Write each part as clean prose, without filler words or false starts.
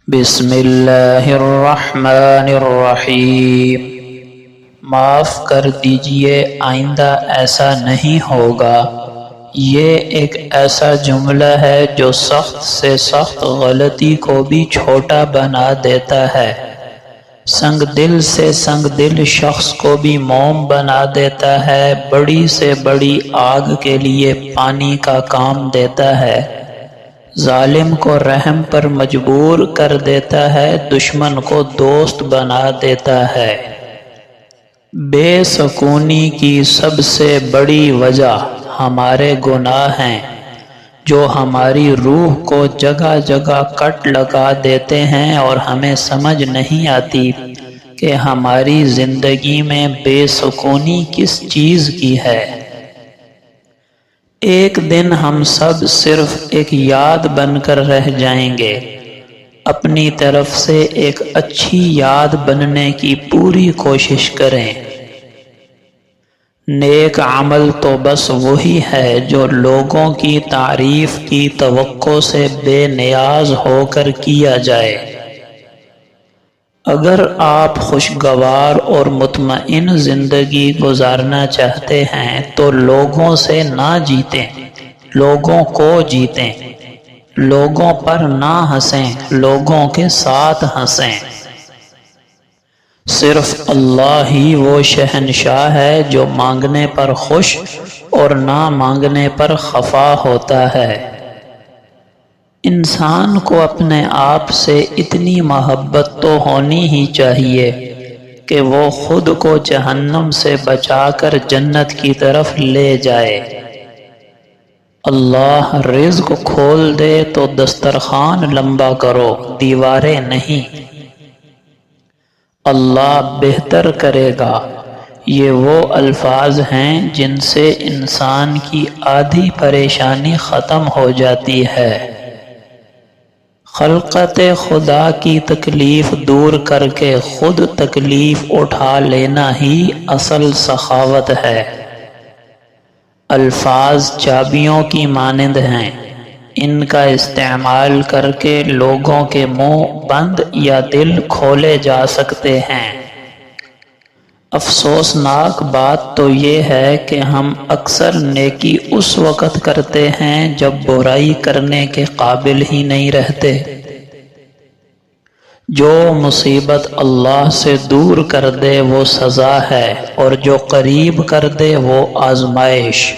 بسم اللہ الرحمن الرحیم۔ معاف کر دیجئے، آئندہ ایسا نہیں ہوگا۔ یہ ایک ایسا جملہ ہے جو سخت سے سخت غلطی کو بھی چھوٹا بنا دیتا ہے، سنگ دل سے سنگ دل شخص کو بھی موم بنا دیتا ہے، بڑی سے بڑی آگ کے لیے پانی کا کام دیتا ہے، ظالم کو رحم پر مجبور کر دیتا ہے، دشمن کو دوست بنا دیتا ہے۔ بے سکونی کی سب سے بڑی وجہ ہمارے گناہ ہیں، جو ہماری روح کو جگہ جگہ کٹ لگا دیتے ہیں اور ہمیں سمجھ نہیں آتی کہ ہماری زندگی میں بے سکونی کس چیز کی ہے۔ ایک دن ہم سب صرف ایک یاد بن کر رہ جائیں گے۔ اپنی طرف سے ایک اچھی یاد بننے کی پوری کوشش کریں۔ نیک عمل تو بس وہی ہے جو لوگوں کی تعریف کی توقع سے بے نیاز ہو کر کیا جائے۔ اگر آپ خوشگوار اور مطمئن زندگی گزارنا چاہتے ہیں تو لوگوں سے نہ جیتیں، لوگوں کو جیتیں۔ لوگوں پر نہ ہنسیں، لوگوں کے ساتھ ہنسیں۔ صرف اللہ ہی وہ شہنشاہ ہے جو مانگنے پر خوش اور نہ مانگنے پر خفا ہوتا ہے۔ انسان کو اپنے آپ سے اتنی محبت تو ہونی ہی چاہیے کہ وہ خود کو جہنم سے بچا کر جنت کی طرف لے جائے۔ اللہ رزق کھول دے تو دسترخوان لمبا کرو، دیواریں نہیں۔ اللہ بہتر کرے گا، یہ وہ الفاظ ہیں جن سے انسان کی آدھی پریشانی ختم ہو جاتی ہے۔ خلقت خدا کی تکلیف دور کر کے خود تکلیف اٹھا لینا ہی اصل سخاوت ہے۔ الفاظ چابیوں کی مانند ہیں، ان کا استعمال کر کے لوگوں کے منہ بند یا دل کھولے جا سکتے ہیں۔ افسوسناک بات تو یہ ہے کہ ہم اکثر نیکی اس وقت کرتے ہیں جب برائی کرنے کے قابل ہی نہیں رہتے۔ جو مصیبت اللہ سے دور کر دے وہ سزا ہے، اور جو قریب کر دے وہ آزمائش۔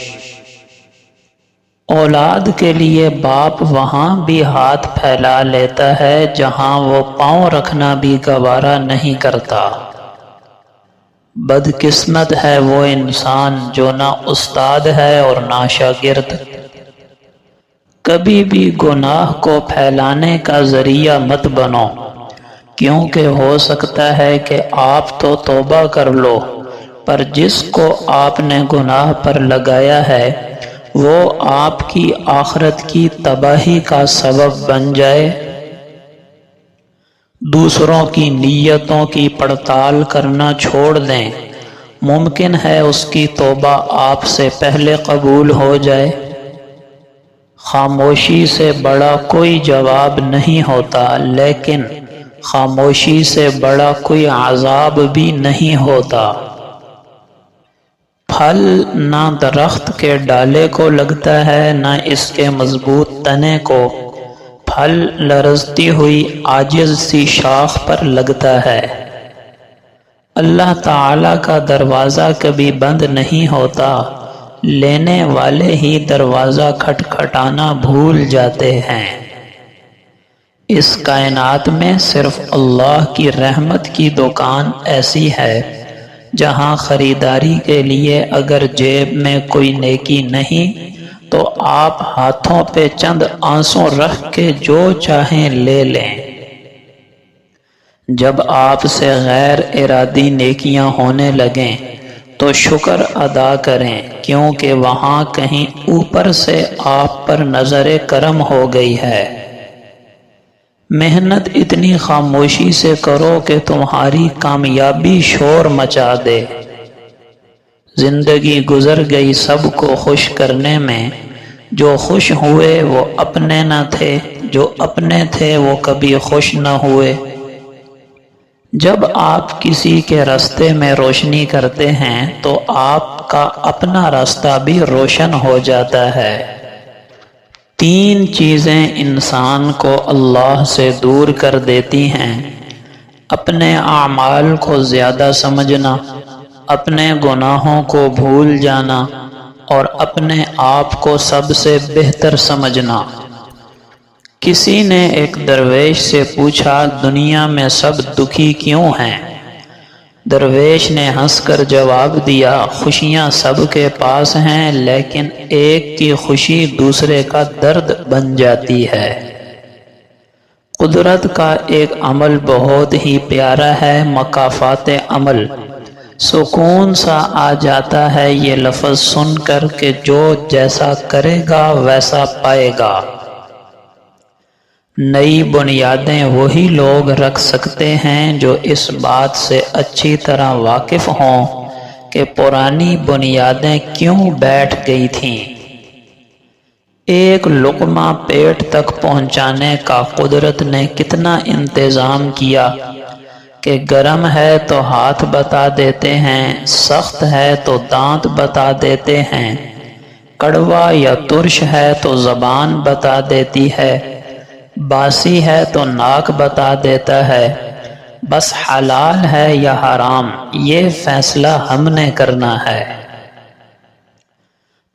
اولاد کے لیے باپ وہاں بھی ہاتھ پھیلا لیتا ہے جہاں وہ پاؤں رکھنا بھی گوارا نہیں کرتا۔ بدقسمت ہے وہ انسان جو نہ استاد ہے اور نہ شاگرد۔ کبھی بھی گناہ کو پھیلانے کا ذریعہ مت بنو، کیونکہ ہو سکتا ہے کہ آپ تو توبہ کر لو، پر جس کو آپ نے گناہ پر لگایا ہے وہ آپ کی آخرت کی تباہی کا سبب بن جائے۔ دوسروں کی نیتوں کی پڑتال کرنا چھوڑ دیں، ممکن ہے اس کی توبہ آپ سے پہلے قبول ہو جائے۔ خاموشی سے بڑا کوئی جواب نہیں ہوتا، لیکن خاموشی سے بڑا کوئی عذاب بھی نہیں ہوتا۔ پھل نہ درخت کے ڈالے کو لگتا ہے نہ اس کے مضبوط تنے کو، پھل لرزتی ہوئی عاجز سی شاخ پر لگتا ہے۔ اللہ تعالی کا دروازہ کبھی بند نہیں ہوتا، لینے والے ہی دروازہ کھٹکھٹانا بھول جاتے ہیں۔ اس کائنات میں صرف اللہ کی رحمت کی دکان ایسی ہے جہاں خریداری کے لیے اگر جیب میں کوئی نیکی نہیں تو آپ ہاتھوں پہ چند آنسوں رکھ کے جو چاہیں لے لیں۔ جب آپ سے غیر ارادی نیکیاں ہونے لگیں تو شکر ادا کریں، کیونکہ وہاں کہیں اوپر سے آپ پر نظر کرم ہو گئی ہے۔ محنت اتنی خاموشی سے کرو کہ تمہاری کامیابی شور مچا دے۔ زندگی گزر گئی سب کو خوش کرنے میں، جو خوش ہوئے وہ اپنے نہ تھے، جو اپنے تھے وہ کبھی خوش نہ ہوئے۔ جب آپ کسی کے راستے میں روشنی کرتے ہیں تو آپ کا اپنا راستہ بھی روشن ہو جاتا ہے۔ تین چیزیں انسان کو اللہ سے دور کر دیتی ہیں: اپنے اعمال کو زیادہ سمجھنا، اپنے گناہوں کو بھول جانا، اور اپنے آپ کو سب سے بہتر سمجھنا۔ کسی نے ایک درویش سے پوچھا، دنیا میں سب دکھی کیوں ہیں؟ درویش نے ہنس کر جواب دیا، خوشیاں سب کے پاس ہیں، لیکن ایک کی خوشی دوسرے کا درد بن جاتی ہے۔ قدرت کا ایک عمل بہت ہی پیارا ہے، مکافات عمل۔ سکون سا آ جاتا ہے یہ لفظ سن کر کہ جو جیسا کرے گا ویسا پائے گا۔ نئی بنیادیں وہی لوگ رکھ سکتے ہیں جو اس بات سے اچھی طرح واقف ہوں کہ پرانی بنیادیں کیوں بیٹھ گئی تھیں۔ ایک لقمہ پیٹ تک پہنچانے کا قدرت نے کتنا انتظام کیا کہ گرم ہے تو ہاتھ بتا دیتے ہیں، سخت ہے تو دانت بتا دیتے ہیں، کڑوا یا ترش ہے تو زبان بتا دیتی ہے، باسی ہے تو ناک بتا دیتا ہے، بس حلال ہے یا حرام یہ فیصلہ ہم نے کرنا ہے۔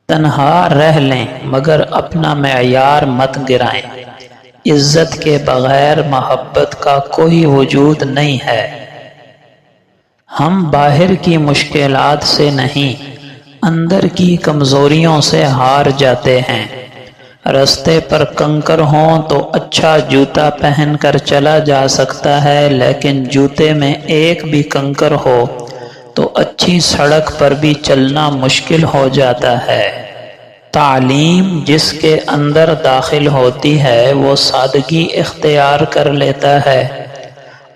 تنہا رہ لیں مگر اپنا معیار مت گرائیں، عزت کے بغیر محبت کا کوئی وجود نہیں ہے۔ ہم باہر کی مشکلات سے نہیں، اندر کی کمزوریوں سے ہار جاتے ہیں۔ رستے پر کنکر ہوں تو اچھا جوتا پہن کر چلا جا سکتا ہے، لیکن جوتے میں ایک بھی کنکر ہو تو اچھی سڑک پر بھی چلنا مشکل ہو جاتا ہے۔ تعلیم جس کے اندر داخل ہوتی ہے وہ سادگی اختیار کر لیتا ہے،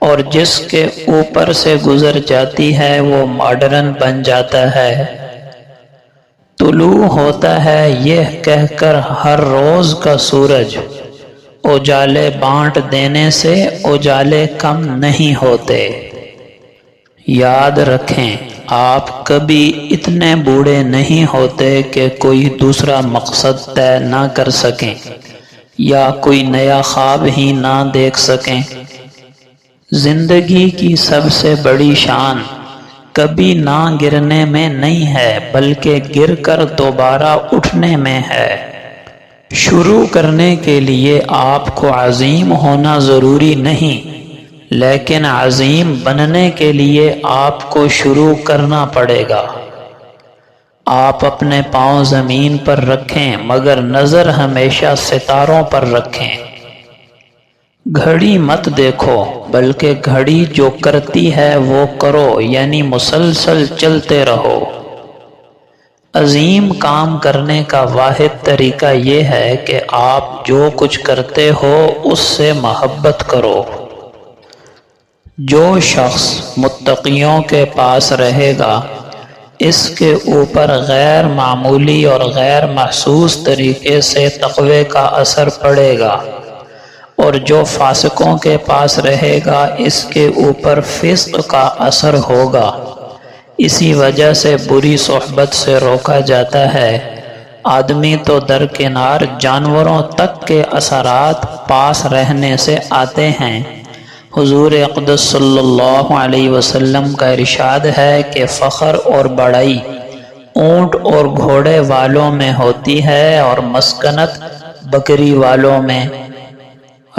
اور جس کے اوپر سے گزر جاتی ہے وہ ماڈرن بن جاتا ہے۔ طلوع ہوتا ہے یہ کہہ کر ہر روز کا سورج، اجالے بانٹ دینے سے اجالے کم نہیں ہوتے۔ یاد رکھیں آپ کبھی اتنے بوڑھے نہیں ہوتے کہ کوئی دوسرا مقصد طے نہ کر سکیں یا کوئی نیا خواب ہی نہ دیکھ سکیں۔ زندگی کی سب سے بڑی شان کبھی نہ گرنے میں نہیں ہے بلکہ گر کر دوبارہ اٹھنے میں ہے۔ شروع کرنے کے لیے آپ کو عظیم ہونا ضروری نہیں، لیکن عظیم بننے کے لیے آپ کو شروع کرنا پڑے گا۔ آپ اپنے پاؤں زمین پر رکھیں مگر نظر ہمیشہ ستاروں پر رکھیں۔ گھڑی مت دیکھو بلکہ گھڑی جو کرتی ہے وہ کرو، یعنی مسلسل چلتے رہو۔ عظیم کام کرنے کا واحد طریقہ یہ ہے کہ آپ جو کچھ کرتے ہو اس سے محبت کرو۔ جو شخص متقیوں کے پاس رہے گا اس کے اوپر غیر معمولی اور غیر محسوس طریقے سے تقوی کا اثر پڑے گا، اور جو فاسقوں کے پاس رہے گا اس کے اوپر فسق کا اثر ہوگا۔ اسی وجہ سے بری صحبت سے روکا جاتا ہے۔ آدمی تو درکنار جانوروں تک کے اثرات پاس رہنے سے آتے ہیں۔ حضور اقدس صلی اللہ علیہ وسلم کا ارشاد ہے کہ فخر اور بڑائی اونٹ اور گھوڑے والوں میں ہوتی ہے اور مسکنت بکری والوں میں۔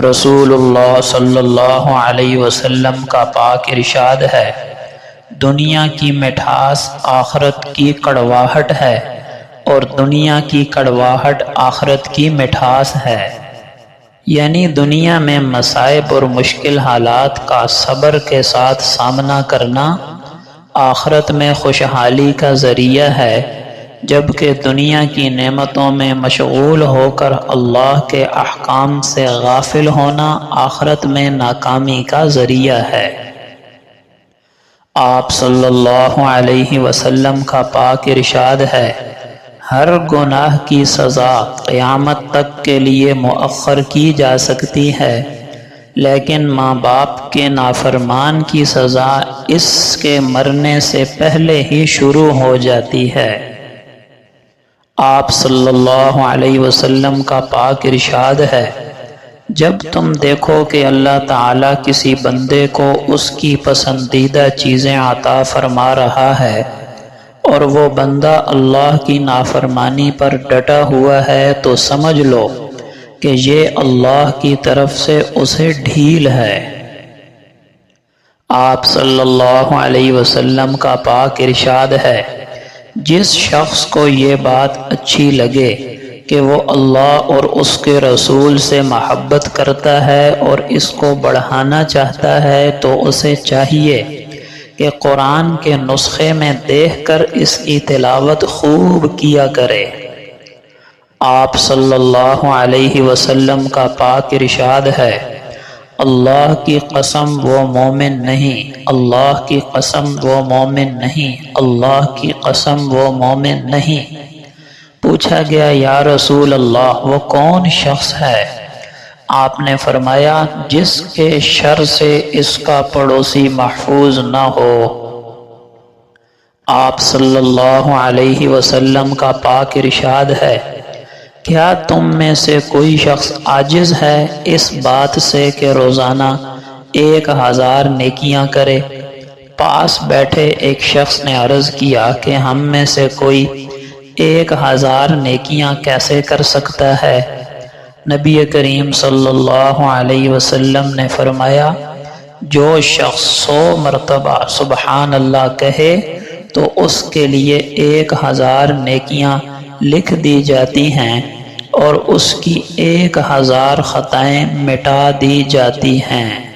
رسول اللہ صلی اللہ علیہ وسلم کا پاک ارشاد ہے، دنیا کی مٹھاس آخرت کی کڑواہٹ ہے اور دنیا کی کڑواہٹ آخرت کی مٹھاس ہے۔ یعنی دنیا میں مصائب اور مشکل حالات کا صبر کے ساتھ سامنا کرنا آخرت میں خوشحالی کا ذریعہ ہے، جبکہ دنیا کی نعمتوں میں مشغول ہو کر اللہ کے احکام سے غافل ہونا آخرت میں ناکامی کا ذریعہ ہے۔ آپ صلی اللہ علیہ وسلم کا پاک ارشاد ہے، ہر گناہ کی سزا قیامت تک کے لیے مؤخر کی جا سکتی ہے، لیکن ماں باپ کے نافرمان کی سزا اس کے مرنے سے پہلے ہی شروع ہو جاتی ہے۔ آپ صلی اللہ علیہ وسلم کا پاک ارشاد ہے، جب تم دیکھو کہ اللہ تعالیٰ کسی بندے کو اس کی پسندیدہ چیزیں عطا فرما رہا ہے اور وہ بندہ اللہ کی نافرمانی پر ڈٹا ہوا ہے، تو سمجھ لو کہ یہ اللہ کی طرف سے اسے ڈھیل ہے۔ آپ صلی اللہ علیہ وسلم کا پاک ارشاد ہے، جس شخص کو یہ بات اچھی لگے کہ وہ اللہ اور اس کے رسول سے محبت کرتا ہے اور اس کو بڑھانا چاہتا ہے، تو اسے چاہیے کہ قرآن کے نسخے میں دیکھ کر اس کی تلاوت خوب کیا کرے۔ آپ صلی اللہ علیہ وسلم کا پاک ارشاد ہے، اللہ کی قسم وہ مومن نہیں، اللہ کی قسم وہ مومن نہیں، اللہ کی قسم وہ مومن نہیں۔ پوچھا گیا، یا رسول اللہ وہ کون شخص ہے؟ آپ نے فرمایا، جس کے شر سے اس کا پڑوسی محفوظ نہ ہو۔ آپ صلی اللہ علیہ وسلم کا پاک ارشاد ہے، کیا تم میں سے کوئی شخص عاجز ہے اس بات سے کہ روزانہ 1000 نیکیاں کرے؟ پاس بیٹھے ایک شخص نے عرض کیا کہ ہم میں سے کوئی 1000 نیکیاں کیسے کر سکتا ہے؟ نبی کریم صلی اللہ علیہ وسلم نے فرمایا، جو شخص 100 مرتبہ سبحان اللہ کہے تو اس کے لیے 1000 نیکیاں لکھ دی جاتی ہیں اور اس کی 1000 خطائیں مٹا دی جاتی ہیں۔